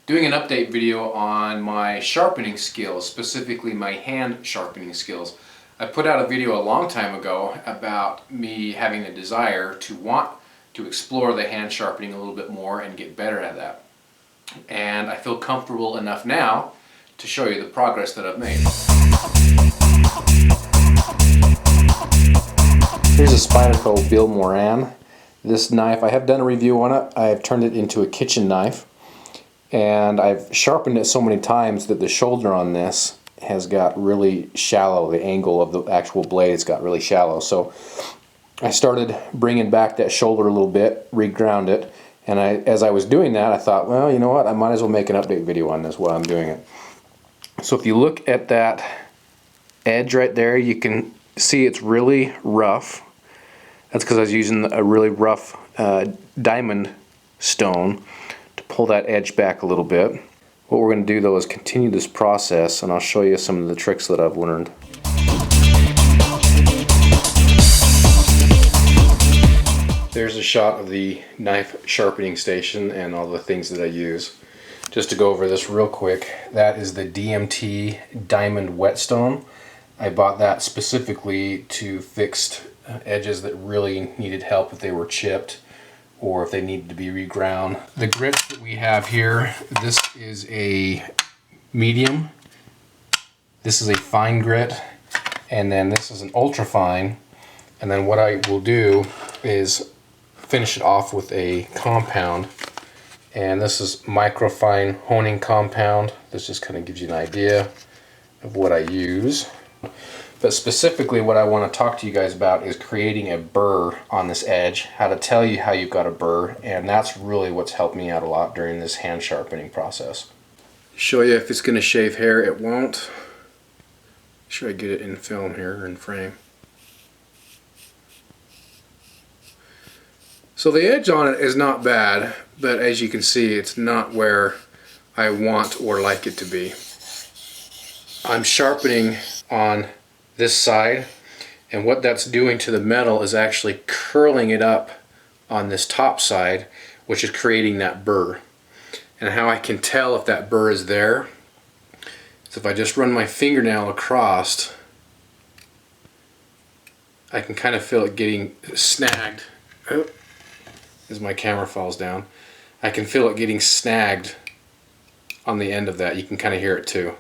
Doing an update video on my sharpening skills, specifically my hand sharpening skills. I put out a video a long time ago about me having a desire to want to explore the hand sharpening a little bit more and get better at that. And I feel comfortable enough now to show you the progress that I've made. Here's a Spyderco Bill Moran. This knife, I have done a review on it. I've turned it into a kitchen knife. And I've sharpened it so many times that the shoulder on this has got really shallow. The angle of the actual blade has got really shallow. So I started bringing back that shoulder a little bit, reground it, and as I was doing that, I thought, well, you know what, I might as well make an update video on this while I'm doing it. So if you look at that edge right there, you can see it's really rough. That's because I was using a really rough diamond stone to pull that edge back a little bit. What we're going to do though is continue this process, and I'll show you some of the tricks that I've learned. There's a shot of the knife sharpening station and all the things that I use. Just to go over this real quick, that is the DMT Diamond Whetstone. I bought that specifically to fix edges that really needed help if they were chipped or if they needed to be reground. The grits that we have here, this is a medium, this is a fine grit, and then this is an ultra fine. And then what I will do is finish it off with a compound, and this is microfine honing compound. This just kind of gives you an idea of what I use. But specifically what I want to talk to you guys about is creating a burr on this edge, how to tell you how you've got a burr, and that's really what's helped me out a lot during this hand sharpening process. Show you if it's going to shave hair. It won't. Should I get it in film here, in frame? So the edge on it is not bad, but as you can see, it's not where I want or like it to be. I'm sharpening on this side, and what that's doing to the metal is actually curling it up on this top side, which is creating that burr. And how I can tell if that burr is there is if I just run my fingernail across, I can kind of feel it getting snagged. Oh, as my camera falls down, I can feel it getting snagged on the end of that. You can kind of hear it too,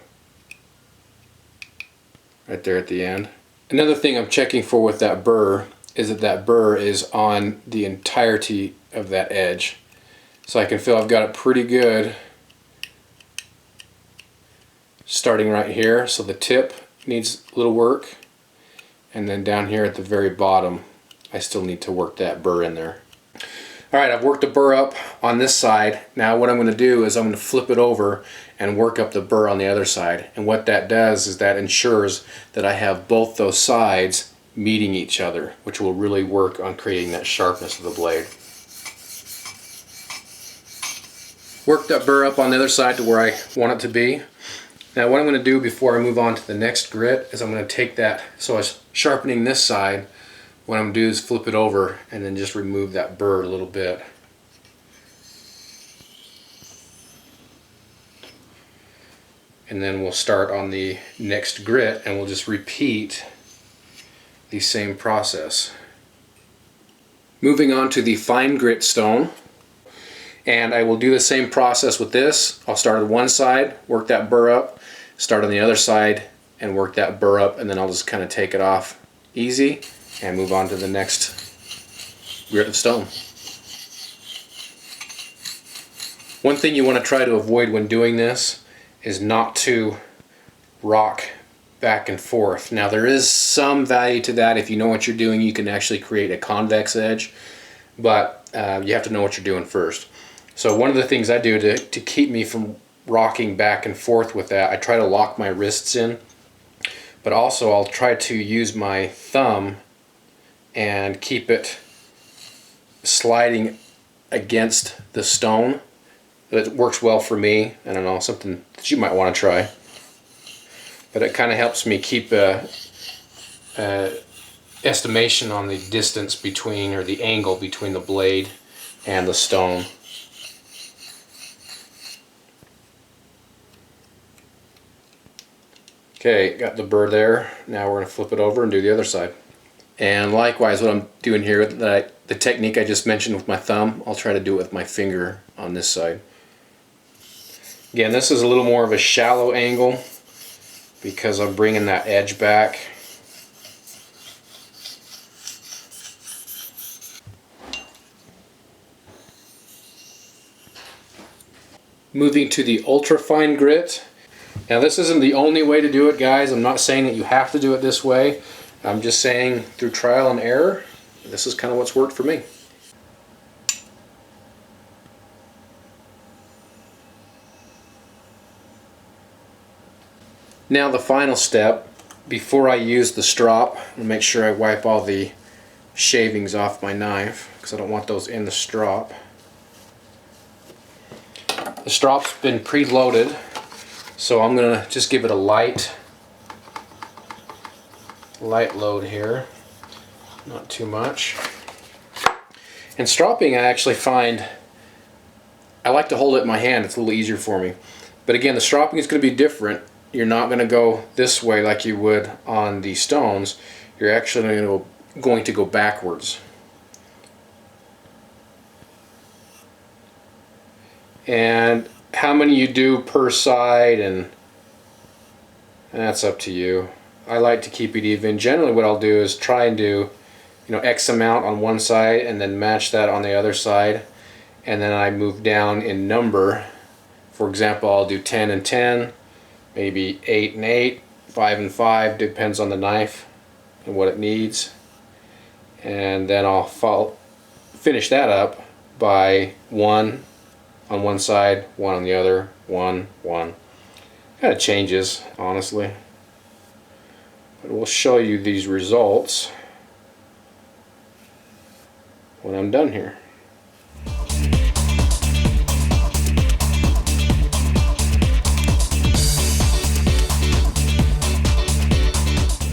right there at the end. Another thing I'm checking for with that burr is that that burr is on the entirety of that edge. So I can feel I've got it pretty good starting right here. So the tip needs a little work, and then down here at the very bottom I still need to work that burr in there. Alright, I've worked the burr up on this side. Now what I'm going to do is I'm going to flip it over and work up the burr on the other side. And what that does is that ensures that I have both those sides meeting each other, which will really work on creating that sharpness of the blade. Work that burr up on the other side to where I want it to be. Now what I'm going to do before I move on to the next grit is I'm going to take that, so I was sharpening this side, what I'm going to do is flip it over and then just remove that burr a little bit. And then we'll start on the next grit and we'll just repeat the same process. Moving on to the fine grit stone, and I will do the same process with this. I'll start on one side, work that burr up, start on the other side and work that burr up, and then I'll just kind of take it off easy and move on to the next grit of stone. One thing you want to try to avoid when doing this is not to rock back and forth. Now there is some value to that. If you know what you're doing, you can actually create a convex edge, but you have to know what you're doing first. So one of the things I do to keep me from rocking back and forth with that, I try to lock my wrists in, but also I'll try to use my thumb and keep it sliding against the stone. It works well for me. I don't know, something that you might want to try. But it kind of helps me keep a estimation on the distance between, or the angle between the blade and the stone. Okay, got the burr there. Now we're going to flip it over and do the other side. And likewise, what I'm doing here, the technique I just mentioned with my thumb, I'll try to do it with my finger on this side. Again, this is a little more of a shallow angle because I'm bringing that edge back. Moving to the ultra fine grit. Now this isn't the only way to do it, guys. I'm not saying that you have to do it this way. I'm just saying through trial and error, this is kind of what's worked for me. Now the final step, before I use the strop, I'll make sure I wipe all the shavings off my knife because I don't want those in the strop. The strop's been preloaded, so I'm going to just give it a light load here, not too much. And stropping, I actually find I like to hold it in my hand, it's a little easier for me. But again, the stropping is going to be different. You're not going to go this way like you would on the stones. You're actually going to go backwards. And how many you do per side, and that's up to you. I like to keep it even. Generally what I'll do is try and do, X amount on one side and then match that on the other side, and then I move down in number. For example, I'll do 10 and 10, maybe 8 and 8, 5 and 5, depends on the knife and what it needs. And then I'll finish that up by 1 on one side, 1 on the other, 1, 1. Kind of changes, honestly. But we'll show you these results when I'm done here.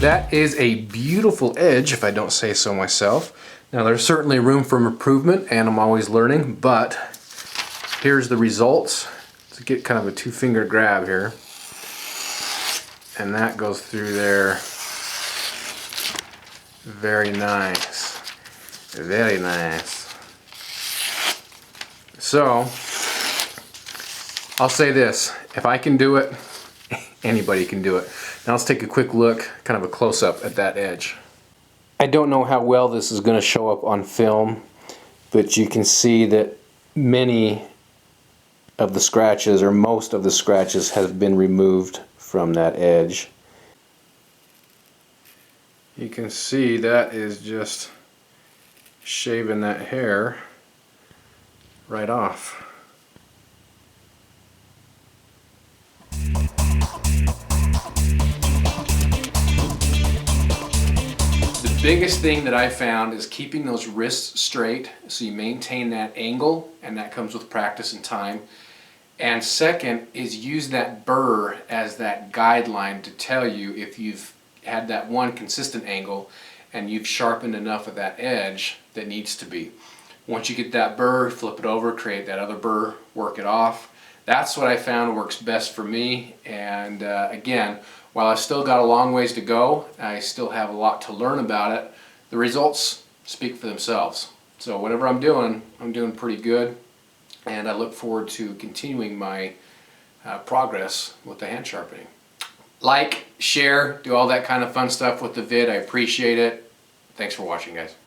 That is a beautiful edge, if I don't say so myself. Now there's certainly room for improvement, and I'm always learning, but here's the results. To get kind of a two-finger grab here, and that goes through there. Very nice, very nice. So I'll say this, if I can do it, anybody can do it. Now let's take a quick look, kind of a close-up at that edge. I don't know how well this is going to show up on film, but you can see that many of the scratches, or most of the scratches, have been removed from that edge. You can see that is just shaving that hair right off. The biggest thing that I found is keeping those wrists straight so you maintain that angle, and that comes with practice and time. And second is use that burr as that guideline to tell you if you've had that one consistent angle and you've sharpened enough of that edge that needs to be. Once you get that burr, flip it over, create that other burr, work it off. That's what I found works best for me. And again, while I've still got a long ways to go, I still have a lot to learn about it, the results speak for themselves. So whatever I'm doing pretty good, and I look forward to continuing my progress with the hand sharpening. Like, share, do all that kind of fun stuff with the vid. I appreciate it. Thanks for watching, guys.